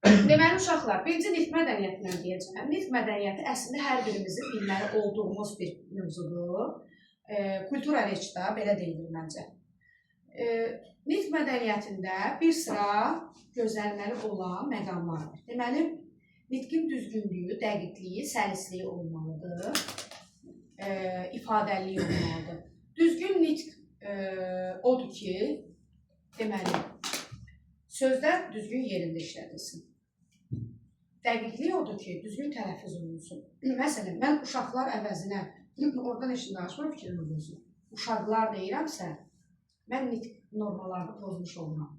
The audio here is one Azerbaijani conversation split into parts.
Deməli, uşaqlar, birinci nitq mədəniyyətindən deyəcəm. Nitq mədəniyyəti əslində hər birimizin bilməli olduğumuz bir mövzudur. Kultura reçdə, belə deyilir məncə. Nitq mədəniyyətində bir sıra gözlənməli olan məqamlar var. Deməli, nitqin düzgünlüyü, dəqiqliyi, səlisliyi olmalıdır, ifadəliyi olmalıdır. Düzgün nitq odur ki, deməli, sözlər düzgün yerində işlədilsin. Dəqiqlik odur ki, düzgün tələffüz olunsun. Məsələn, mən uşaqlar əvəzinə, oradan heç danışma fikrim olunsun. Uşaqlar deyirəmsə, mən nitq normalarını pozmuş oluram.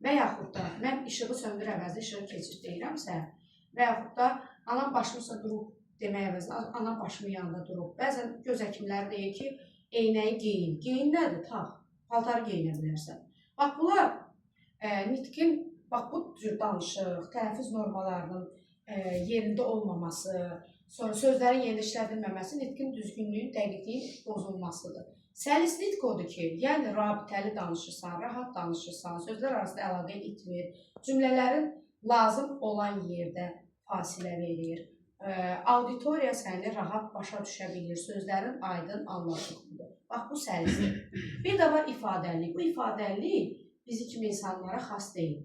Və yaxud da mən işığı söndür əvəzində işığı keçir deyirəmsə, və yaxud da anam başımıza durub demək əvəzinə, anam başımın yanında durub. Bəzən göz həkimləri deyir ki, eynəyi geyin. Geyin nədir? Tax, paltarı geyinə bilərsən. Bax, bunlar nitqin, bax, bu cür danışıq, tələffüz normalarının yerində olmaması, sonra sözlərin yerində işlədilməməsi nitqin düzgünlüyün, dəqiqliyin pozulmasıdır. Səlis nitq odur ki, yəni rabitəli danışırsan, rahat danışırsan, sözlər arasında əlaqə itmir, cümlələrin lazım olan yerdə fasilə verir, auditoriya səni rahat başa düşə bilir, sözlərin aydın anlaşılıdır. Bax, bu səlisdir. Bir də var ifadəlilik. Bu ifadəlilik bizi kimi insanlara xas deyil.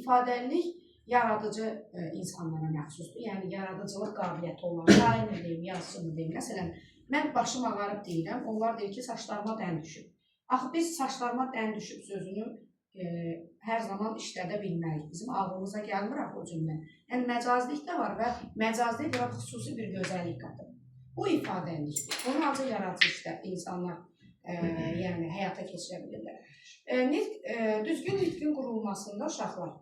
İfadəlilik yaradıcı insanlara məxsusdur. Yəni, yaradıcılıq qabiliyyəti olan, şair deyim, yazıcı deyim. Məsələn, mən başım ağarıb deyirəm, onlar deyir ki, saçlarıma dən düşüb. Axı, biz saçlarıma dən düşüb sözünü hər zaman işlədə bilməyik. Bizim ağlımıza gəlmir o cümlə. Yəni, məcazlik də var və məcazlik bura xüsusi bir gözəllik qatır. Bu ifadəlikdir. Bunu ancaq yaradıcı işdə insanlar yəni, həyata keçirə bilirlər. Düzgün nitqin qurulmasında uşaqlar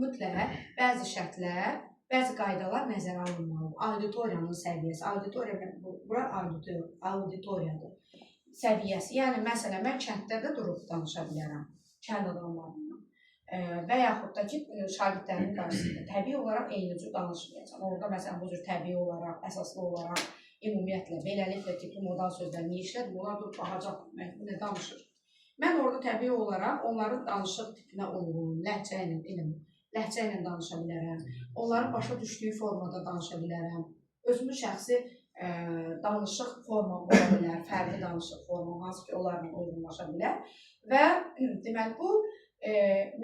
mütləq bəzi şərtlər, bəzi qaydalar nəzərə alınmalıdır. Auditoriyanın səviyyəsi, bura auditoriyadır, səviyyəsi. Yəni, məsələn, mən kənddə də durub danışa bilərəm, kənd adamlarından. Və yaxud da ki, şagirdlərin qarşısında təbii olaraq eyni cür danışmayacaq. Orada, məsələn, bu cür təbii olaraq, əsaslı olaraq, ümumiyyətlə, beləliklə tipli modal sözlər niyə işlədim, onlar durub baxacaq, nə danışır. Mən orada təbii olaraq onların danışıq tipinə uyğun, ləhcə ilə danışa bilərəm, onların başa düşdüyü formada danışa bilərəm, özümün şəxsi danışıq formam ola bilər, fərqli danışıq formam, hansı ki, onlarla uyğunlaşa bilər və deməli, bu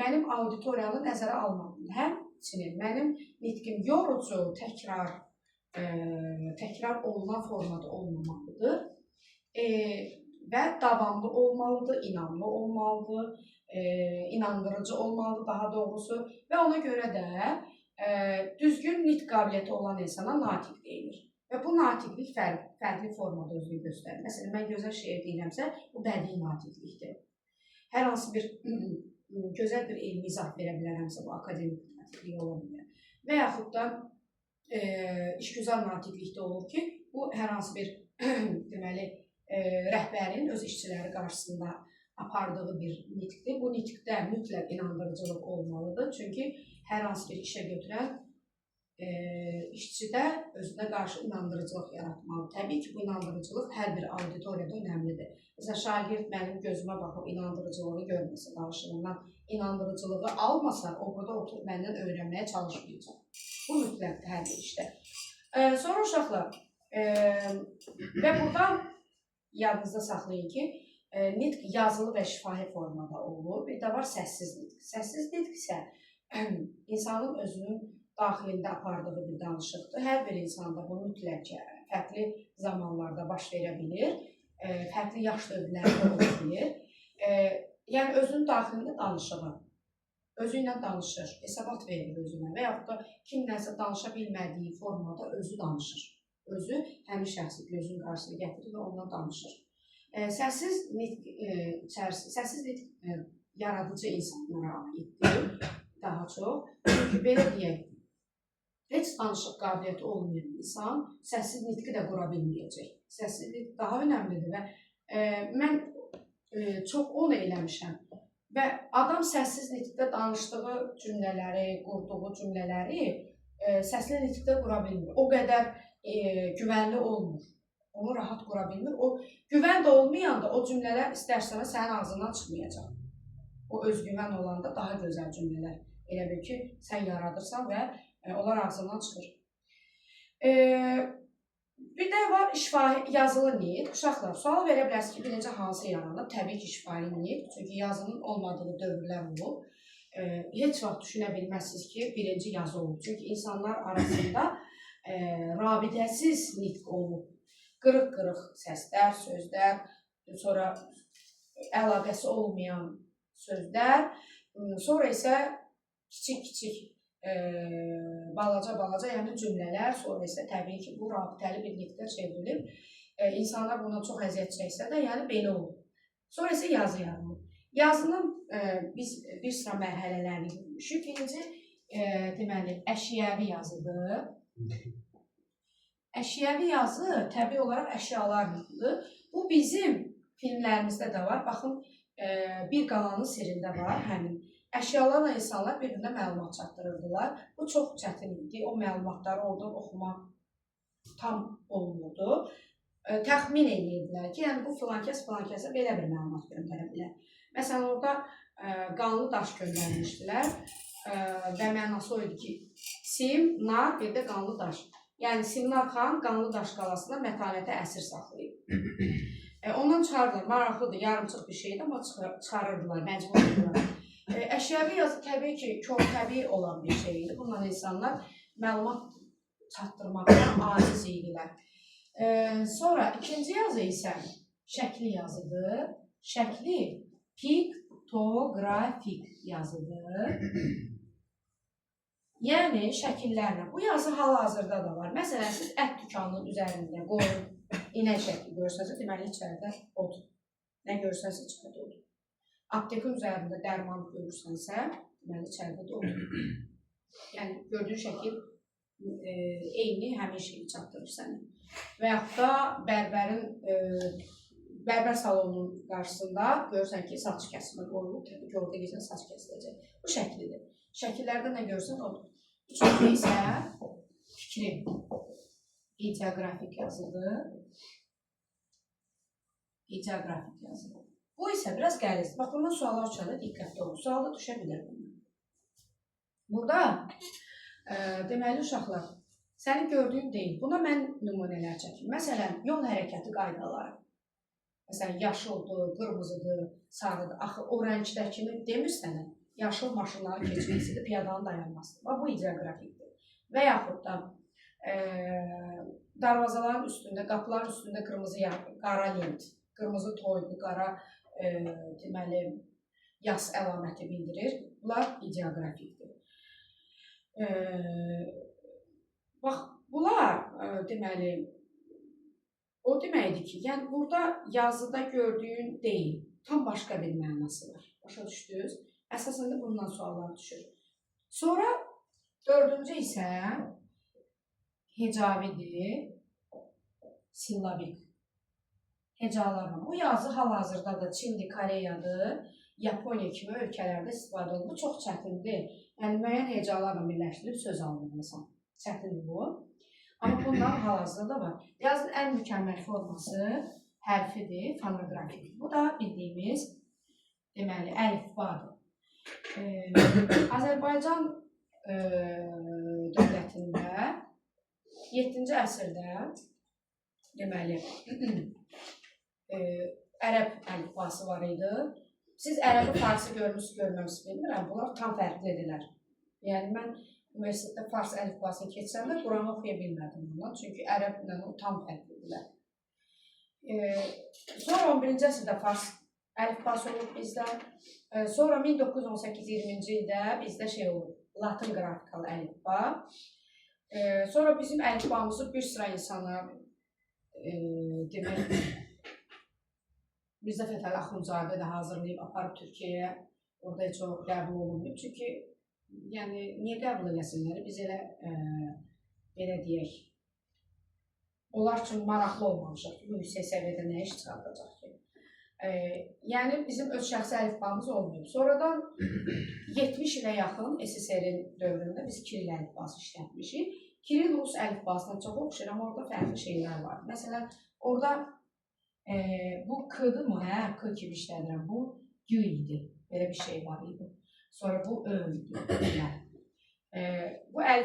mənim auditoriyanı nəzərə almalıyım. Həmçinin mənim nitqim yorucu, təkrar olunan formada olmamalıdır və davamlı olmalıdır, inanlı olmalıdır, inandırıcı olmalıdır daha doğrusu və ona görə də düzgün nitq qabiliyyəti olan insana natiq deyilir. Və bu natiqlik fərqli formada özünü göstərir. Məsələn, mən gözəl şeir deyirəmsə, bu bədii natiqlikdir. Hər hansı bir gözəl bir elmi izah verə bilərəmsə, bu akademik natiqlik ola bilər. Və yaxud da işgüzar natiqlikdə olur ki, bu hər hansı bir deməli, rəhbərin öz işçiləri qarşısında apardığı bir nitqdir. Bu nitqdə mütləq inandırıcılıq olmalıdır. Çünki hər hansı bir işə götürən işçidə özünə qarşı inandırıcılıq yaratmalı. Təbii ki, bu inandırıcılıq hər bir auditoriyada önəmlidir. Məsələn, şagird mənim gözümə baxıb inandırıcılığı görməsə, danışığından inandırıcılığı almasa, o burada oturub məndən öyrənməyə çalışmayacaq. Bu mütləqdir hər bir işdə. Sonra uşaqlar, və buradan yadınızda saxlayın ki, nitq yazılı və şifahi formada olur. Bir də var səssiz nitq. Səssiz nitq isə insanın özünün daxilində apardığı bir danışıqdır. Hər bir insanda bu mütləq fərqli zamanlarda baş verə bilir, fərqli yaş dövrlərdə ola bilir. Yəni, özünün daxilində danışığı, özü ilə danışır, hesabat verir özünə və yaxud da kimləsə danışa bilmədiyi formada özü danışır. Özü həmin şəxsi gözün qarşısına gətirir və onunla danışır. Səssiz nitq yaradıcı insanlara aiddir daha çox. Çünki belə deyək, heç danışıq qabiliyyəti olmayan insan səssiz nitqi də qura bilməyəcək. Səssiz nitq daha önəmlidir və mən çox onu eləmişəm. Və adam səssiz nitqdə danışdığı cümlələri, qurduğu cümlələri səsli nitqdə qura bilmir. O qədər güvənli olmur. Onu rahat qura bilmir. O güvən də olmayanda o cümlələr istər-istəməz sənin ağzından çıxmayacaq. O özgüvən olanda daha gözəl cümlələr Elə bil ki, sən yaradırsan və onlar ağzından çıxır. Bir də var şifahi yazılı nitq. Uşaqlar, sual verə bilərsiniz ki, birinci hansı yaranıb? Təbii ki, şifahi nitq. Çünki yazının olmadığı dövrlər olub. Heç vaxt düşünə bilməzsiniz ki, birinci yazı olub. Çünki insanlar arasında rabitəsiz nitq olub. Qırıq-qırıq səslər, sözlər, sonra əlaqəsi olmayan sözlər, sonra isə kiçik-kiçik balaca, yəni cümlələr, sonra isə təbii ki, bu rabitəli bir nitqə çevrilib. İnsanlar buna çox əziyyət çəksə də, yəni belə olur. Sonra isə yazı yaranır. Yazının biz bir sıra mərhələlərini görmüşük. Birinci, deməli, əşyəvi yazıdır. Əşyəvi yazı təbii olaraq əşyalardır. Bu bizim filmlərimizdə də var. Baxın, Bir qalanın sirrində var həmin. Əşyalarla insanlar bir-birinə məlumat çatdırırdılar. Bu çox çətin idi. O məlumatları oradan oxumaq tam olmurdu. Təxmin edirdilər ki, yəni bu filankəs filankəsə belə bir məlumat göndərə bilər. Məsələn, orada qanlı daş göndərmişdilər və mənası o idi ki, Sim, Nar, bir də qanlı daş. Yəni Simnar xan qanlı daş qalasında mətanətə əsir saxlayıb. Ondan çıxardılar, maraqlıdır, yarımçıq bir şeydir, amma çıxarırdılar, məcbur oldular. Əşyəvi yazı təbii ki, çox təbii olan bir şeydir. Bundan insanlar məlumat çatdırmaqdan aciz idilər. Sonra ikinci yazı isə şəkli yazıdır. Şəkli piktografik yazıdır. Yəni şəkillərlə. Bu yazı hal-hazırda da var. Məsələn, siz ət dükanının üzərində qoyun, inək şəkli görsəniz, deməli içəridə odur. Nə görsəniz içəridə odur. Aptekin üzərində dərman görürsənsə, deməli içəridə də odur. Yəni gördüyün şəkil eyni həmin şeyi çatdırır səni. Və yaxud da bərbər salonunun qarşısında görürsən ki, saç kəsimi qoyulub, təbii ki, orada geçən saç kəsiləcək. Bu şəklidir. Şəkillərdə nə görürsən odur. Üçüncü isə fikri. İdeografik yazıdır. İdeografik yazıdır. Bu isə biraz qəlizdir. Bax, bundan suallar çıxarır, diqqətli olun. Sualda düşə bilər bundan. Burada, deməli, uşaqlar, səni gördüyün deyil. Buna mən nümunələr çəkim. Məsələn, yol hərəkəti qaydaları. Məsələn, yaşıldır, qırmızıdır, sarıdır. Axı, o rəngdəkini demir sənə. Yaşıl maşınların keçməsidir, piyadanın dayanmasıdır. Bax, bu ideografikdir. Və yaxud da darvazaların üstündə, qapıların üstündə qırmızı qara lent, qırmızı toydur, qara deməli, yas əlaməti bildirir. Bunlar ideografikdir. Bax, bunlar deməli, o deməkdir ki, yəni burada yazıda gördüyün deyil, tam başqa bir mənası var. Başa düşdünüz? Əsasında bundan suallar düşür. Sonra dördüncü isə hecavidir, sillabik. Hecalarla. Bu yazı hal-hazırda da Çindir, Koreyadır, Yaponiya kimi ölkələrdə istifadə olunur. Bu çox çətindir. Yəni, müəyyən hecalarla birləşdirib söz alınırsan. Çətindir bu. Amma bundan hal-hazırda da var. Yazın ən mükəmməl forması hərfidir, fonoqrafik. Bu da bildiyimiz, deməli, əlifbadır. Azərbaycan dövlətində 7-ci əsrdə deməli, ərəb əlifbası var idi. Siz ərəbi farsı görmürsünüz, bilmirəm, bunlar tam fərqlidirlər. Yəni, mən universitetdə fars əlifbasını keçsəm də Quranı oxuya bilmədim bundan, çünki ərəblə o tam fərqlidirlər. Sonra 11-ci əsrdə fars əlifbası olub bizdə. Sonra 1918-20-ci ildə bizdə şey olub, Latin qrafikalı əlifba. Sonra bizim əlifbamızı bir sıra insana demək, Mirzə Fətəli Axundzadə də hazırlayıb aparıb Türkiyəyə, orada heç o qəbul olunmuyor. Çünki, yəni, niyə qəbul eləsinlər? Biz elə, belə deyək, onlar üçün maraqlı olmamışıq ki, bu yüksək səviyyədə nə iş çıxardacaq ki? Yəni, bizim öz şəxsi əlifbamız olmuyor. Sonradan 70 ilə yaxın SSR-in dövründə biz Kiril əlifbası işlətmişik. Kiril Rus əlifbasına çox oxşayır, amma orada fərqli şeylər var. Məsələn, orada bu K-dır mı? Hə, K kimi işlədirəm. Bu Y idi. Belə bir şey var idi. Sonra bu öndür. Bu əl